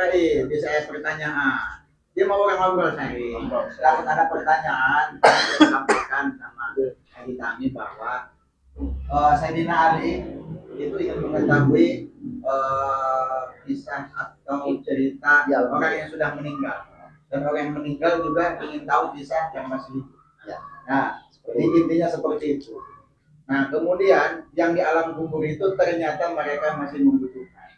tadi di saya pertanyaan. Dia mau ngobrol saya. Takut ada pertanyaan, saya sampaikan sama kami bahwa Sayyidina Ali itu ingin mengetahui kisah atau cerita orang yang sudah meninggal, dan orang yang meninggal juga ingin tahu kisah yang masih hidup. Nah, intinya seperti itu. Nah, kemudian yang di alam kubur itu ternyata mereka masih membutuhkan.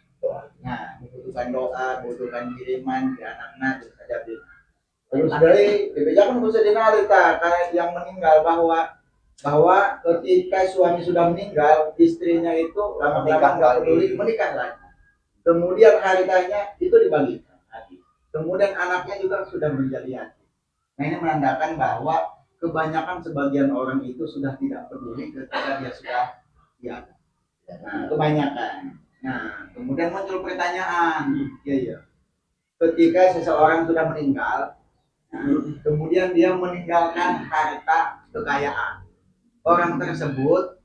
Nah, membutuhkan doa, membutuhkan kiriman di anak-anak, saja. Terus dari kebijakan khusus dinalita kayak yang meninggal bahwa ketika suami sudah meninggal, istrinya itu lama-lama nggak peduli menikah lagi. Kemudian hartanya itu dibagikan lagi. Kemudian anaknya juga sudah menjadi yatim. Nah, ini menandakan bahwa kebanyakan sebagian orang itu sudah tidak peduli ketika dia sudah tiada. Nah, kebanyakan. Nah, kemudian muncul pertanyaan, ketika seseorang sudah meninggal, kemudian dia meninggalkan harta kekayaan, orang tersebut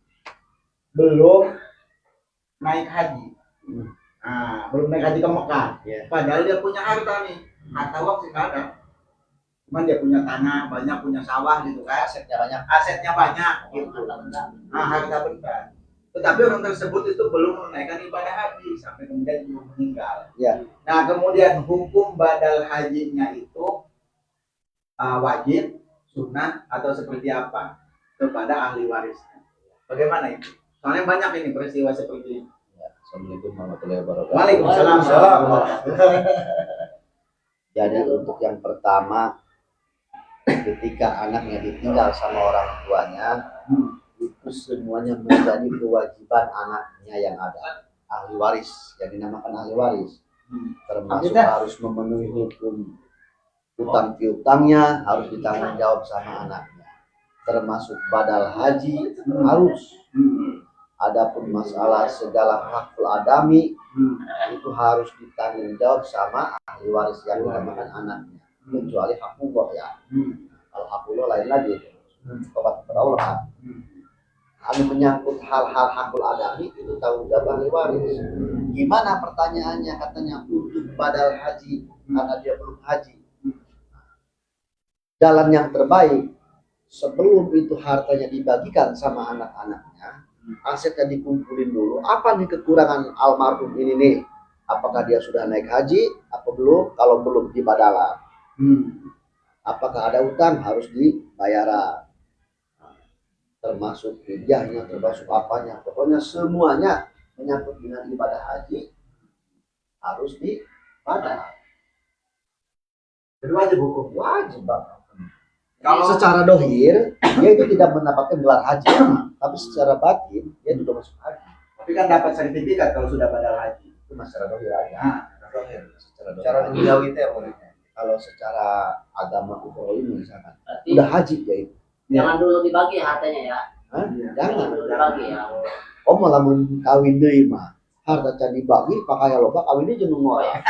belum naik haji, belum naik haji ke Mekah, padahal dia punya harta nih, harta uang sih ada. Cuman dia punya tanah banyak, punya sawah gitu kan, asetnya banyak gitu. Nah, harta benda. Tetapi orang tersebut itu belum menunaikan ibadah haji sampai kemudian belum meninggal. Nah, kemudian hukum badal hajinya itu wajib, sunnah, atau seperti apa kepada ahli warisnya. Bagaimana itu? Soalnya banyak ini peristiwa seperti ini. Assalamualaikum warahmatullahi wabarakatuh. Waalaikumsalam. Jadi untuk yang pertama, ketika anaknya ditinggal sama orang tuanya, itu semuanya menjadi kewajiban anaknya yang ada, ahli waris, yang dinamakan ahli waris, termasuk harus memenuhi hukum utang piutangnya, harus ditanggung jawab sama anaknya, termasuk badal haji harus. Adapun masalah segala hakul adami itu harus ditanggung jawab sama ahli waris yang dinamakan anaknya, kecuali hakullah ya. Kalau hakullah lain lagi, tobat kepada Allah. Kami menyangkut hal-hal hakul adami itu tanggung jawab ahli waris. Gimana pertanyaannya? Katanya untuk badal haji karena dia belum haji. Jalan yang terbaik sebelum itu hartanya dibagikan sama anak-anaknya, asetnya dikumpulin dulu. Apa nih kekurangan almarhum ini nih? Apakah dia sudah naik haji atau belum? Kalau belum, dibadalan. Apakah ada utang harus dibayar, termasuk fidyahnya, termasuk apanya, pokoknya semuanya menyangkut dengan ibadah haji harus dibayar. Itu wajib hukum. Wajib banget. Kalau secara dohir dia itu tidak mendapatkan gelar haji, tapi secara batin dia sudah masuk haji. Tapi kan dapat sertifikat kalau sudah badal haji. Itu secara dohir aja. Secara duniawi itu ya, kalau secara agama ini misalkan udah haji ya itu. Jangan dulu dibagi hartanya ya. Jangan dulu dibagi ya. Oh malah kawin deui mah harta can dibagi pakai loba kawin deui jeung orang.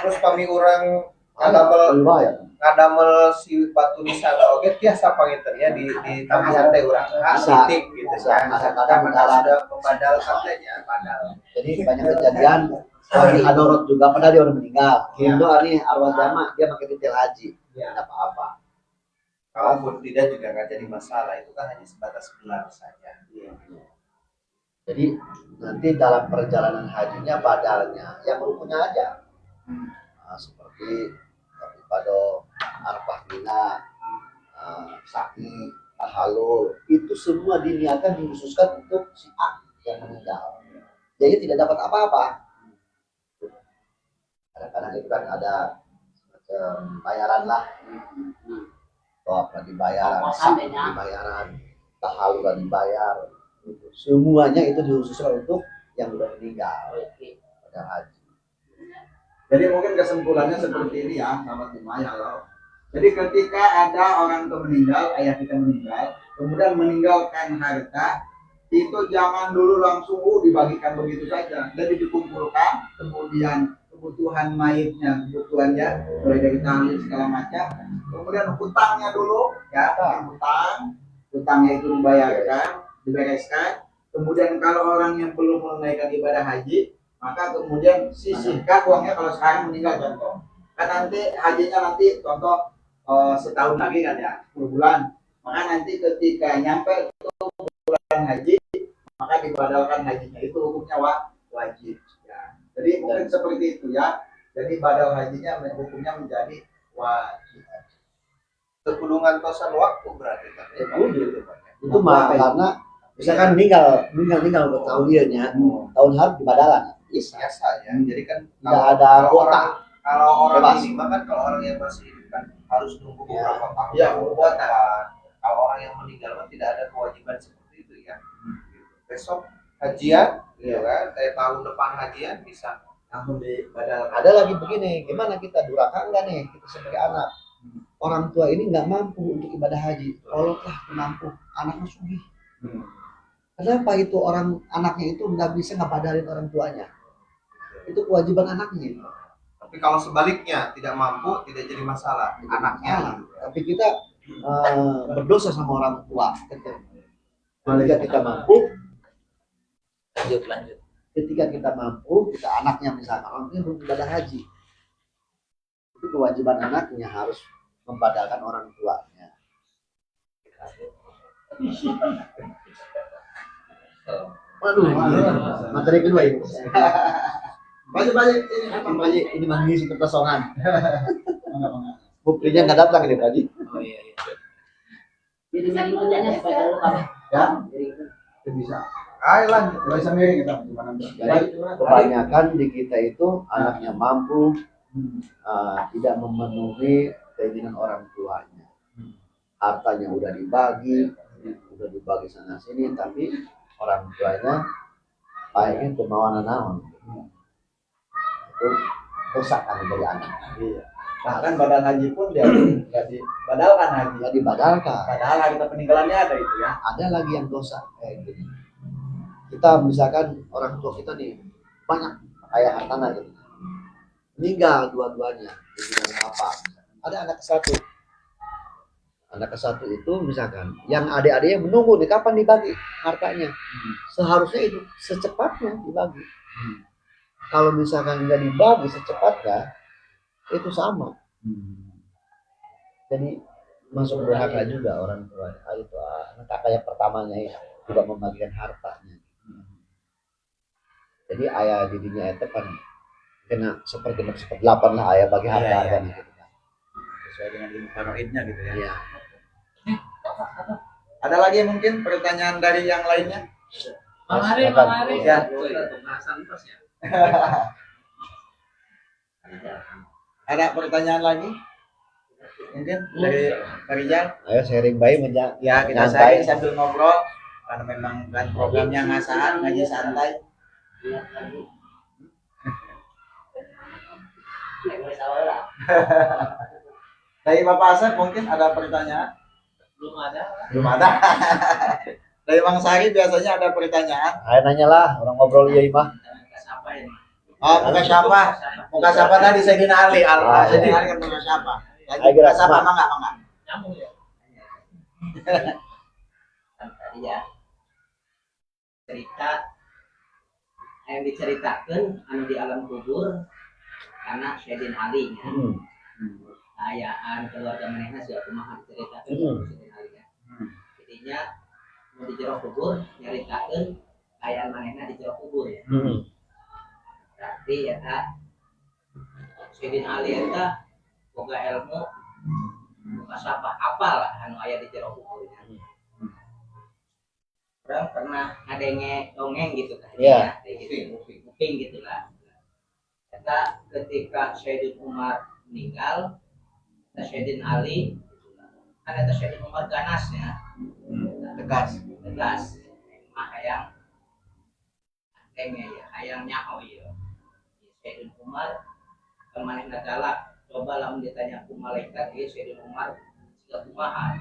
Terus kami orang ngadamel si batu nisana oge tiasa panginten ya di tabihan teh urang titik gitu kan. Kadang sudah membadal katanya padahal. Jadi banyak kejadian lagi hadorot juga padahal dia udah meninggal. Indo ini arwah jamaah dia pakai detail haji. Tidak apa-apa. Kalaupun tidak juga nggak jadi masalah, itu kan hanya sebatas gelar saja. Jadi nanti dalam perjalanan hajinya badalnya yang rukunnya aja, seperti daripada arfah mina, sa'i, tahalul, itu semua diniatkan dikhususkan untuk si A yang meninggal. Jadi tidak dapat apa-apa. Kadang-kadang itu kan ada semacam bayaran lah. Dibayaran, dibayaran, tahaluran dibayar, semuanya itu dikhususkan untuk yang sudah meninggal pada haji. Jadi mungkin kesimpulannya seperti ini ya, sahabat Jumaya loh. Jadi ketika ada orang itu meninggal, ayah kita meninggal, kemudian meninggalkan harta, itu jangan dulu langsung dibagikan begitu saja. Jadi dikumpulkan, kemudian kebutuhan mayitnya, kebutuhannya mulai dari tali segala macam, kemudian hutangnya dulu ya, hutangnya itu dibayarkan, dibereskan. Kemudian kalau orang yang belum menunaikan ibadah haji, maka kemudian sisihkan uangnya kalau sekarang meninggal contoh. Kan nanti hajinya nanti contoh setahun lagi kan ya, 10 bulan. Maka nanti ketika nyampe bulan haji, maka dibadalkan hajinya, itu hukumnya wajib ya. Jadi mungkin seperti itu ya. Jadi badal hajinya hukumnya menjadi wajib. Kekulungan tosan waktu berarti kan. Itu mah karena misalkan meninggal tahunnya, tahun harus dibadalan. Bisa. Biasa ya. Jadi kan Tidak ada orang kuota. kalau orang Bebas. ini mah kan kalau orang yang masih hidup kan harus nunggu Ya. beberapa tahun. Ya, kuota. Kalau orang yang meninggal mah tidak ada kewajiban seperti itu ya. Besok hajian, gitu kan? Tahun depan hajian bisa Langsung dibadalkan. Ada lagi begini, gimana kita durhaka enggak nih kita sebagai anak? Orang tua ini nggak mampu untuk ibadah haji, tolonglah mampu, anaknya sugih. Kenapa itu orang anaknya itu nggak bisa ngebadalin orang tuanya? Itu kewajiban anaknya. tapi kalau sebaliknya tidak mampu tidak jadi masalah anaknya. Tapi kita berdosa sama orang tua. Ketika kita mampu, Lanjut. ketika kita mampu, kita anaknya misalkan orangnya belum ibadah haji, itu kewajiban anaknya harus membadalkan orang tuanya. Waduh, materi kedua ini. Balik Ini mengisi kekosongan. Buktinya nggak datang ini tadi. Oh iya. Jadi kerjanya supaya dulu kami. ya, Jadi itu bisa. Ayo lanjut. Nggak bisa miring kita gimana? Jadi kebanyakan di kita itu anaknya mampu tidak memenuhi keinginan orang tuanya. Hartanya udah dibagi sana sini, tapi orang tuanya pengen kemauan naon. Itu rusak kan dari anak. Iya. Bahkan badal haji pun dia nggak dibadalkan haji. Nggak dibadalkan. Padahal harta peninggalannya ada itu ya. Ada lagi yang dosa kayak gini. Kita misalkan orang tua kita nih banyak kayak hartana gitu, meninggal dua-duanya dibilang apa? Ada anak ke satu itu misalkan yang adik-adiknya menunggu nih kapan dibagi hartanya. Seharusnya itu secepatnya dibagi. Kalau misalkan nggak dibagi secepatnya itu sama. Jadi masuk durhaka juga orang tua. Itu anak kakak yang pertamanya ya juga membagikan hartanya. Jadi ayah didinya itu kan kena seperti 8 lah ayah bagi harta-hartanya gitu kan. Sesuai dengan ilmu faraidnya gitu ya. Iya. Ada lagi mungkin pertanyaan dari yang lainnya? Bang Ari. Ya. Pembahasan terus ya. Ada pertanyaan lagi? Mungkin dari Rijal? Ayo sharing baik menja. Ya, kita Nyantai. sharing sambil ngobrol karena memang kan programnya ngasahan, ngaji santai. Iya lagi. Mulai awal lah. Dari Bapak Asep mungkin ada pertanyaan? Belum ada. Belum ada. Dari Bang Sari biasanya ada pertanyaan. Ayo nanya lah orang ngobrol iya mah. Siapa ini? Oh, muka siapa? Muka siapa tadi Sayyidina Ali. Sayyidina Ali kan muka siapa? Ayo, Muka gerak, siapa? Mas. Mangga. Nyambung ya. Kan tadi ya cerita yang diceritakan anu di alam kubur karena Sayyidina Ali nya. Ayaan keluarga mereka sudah kumaha diceritakan Sayyidina Ali ya. Jadinya mau di jero kubur nyaritakeun ayaan manehna di jero kubur ya. Berarti ya ta Sayyidina Ali eta boga ilmu boga sapa apal lah anu aya di jero kuburnya. Orang pernah ngadenge dongeng gitu kan Iya. ya, kuping gitu lah. Kita ketika Sayyidina Umar meninggal, Sayyidina Ali kan ada Sayyidina Umar ganasnya, tegas, mah hayang ya, hayang nyaho ya. Sayyidina Umar kemarin galak, coba lamun ditanya ku malaikat, Sayyidina Umar siga kumaha.